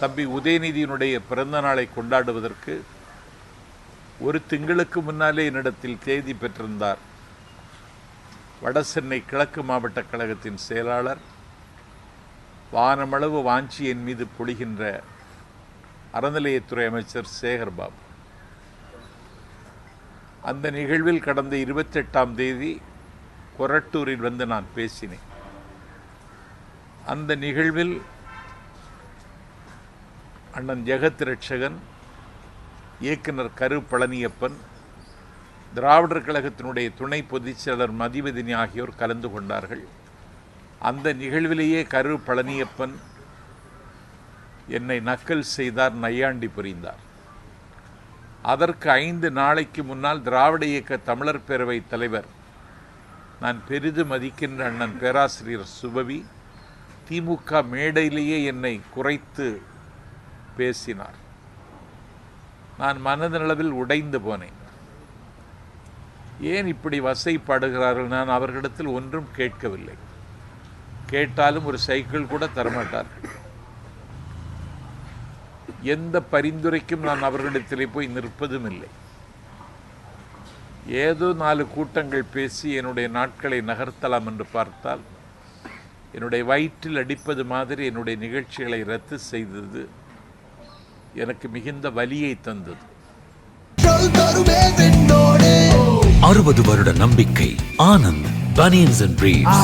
தம்பி உதயநிதியினுடைய பிறந்த நாளை கொண்டாடுவதற்கு ஒரு திங்களுக்கு முன்னாலே என்னிடத்தில் தேதி பெற்றிருந்தார் வடசென்னை கிழக்கு மாவட்ட கழகத்தின் செயலாளர், வானமளவு வாஞ்சி என் மீது பொழிகின்ற அறநிலையத்துறை அமைச்சர் சேகர்பாபு. அந்த நிகழ்வில் கடந்த 28ஆம் தேதி கொரட்டூரில் வந்து நான் பேசினேன். அந்த நிகழ்வில் அண்ணன் ஜெகத் ரட்சகன், இயக்குனர் கரு பழனியப்பன், திராவிடர் கழகத்தினுடைய துணை பொதுச் செயலர் மதிவதினி ஆகியோர் கலந்து கொண்டார்கள். அந்த நிகழ்விலேயே கரு பழனியப்பன் என்னை நக்கல் செய்தார், நையாண்டி புரிந்தார். அதற்கு 5 நாளைக்கு முன்னால் திராவிட இயக்க தமிழர் பேரவை தலைவர், நான் பெரிதும் மதிக்கின்ற அண்ணன் பேராசிரியர் சுபவி, திமுக மேடையிலேயே என்னை குறைத்து பேசினார். நான் மனதளவில் உடைந்து போனேன். ஏன் இப்படி வசைப்படுகிறார்கள்? நான் அவர்களிடத்தில் ஒன்றும் கேட்கவில்லை. கேட்டாலும் ஒரு சைக்கிள் கூட தரமாட்டார்கள். எந்த பரிந்துரைக்கும் நான் அவர்களிடத்திலே போய் நிற்பதும் இல்லை. ஏதோ 4 கூட்டங்கள் பேசி என்னுடைய நாட்களை நகர்த்தலாம் என்று பார்த்தால் என்னுடைய வயிற்றில் அடிப்பது மாதிரி என்னுடைய நிகழ்ச்சிகளை ரத்து செய்தது எனக்கு மிகுந்த வலியை தந்தது. 60 வருட நம்பிக்கை. Anand banians and briefs.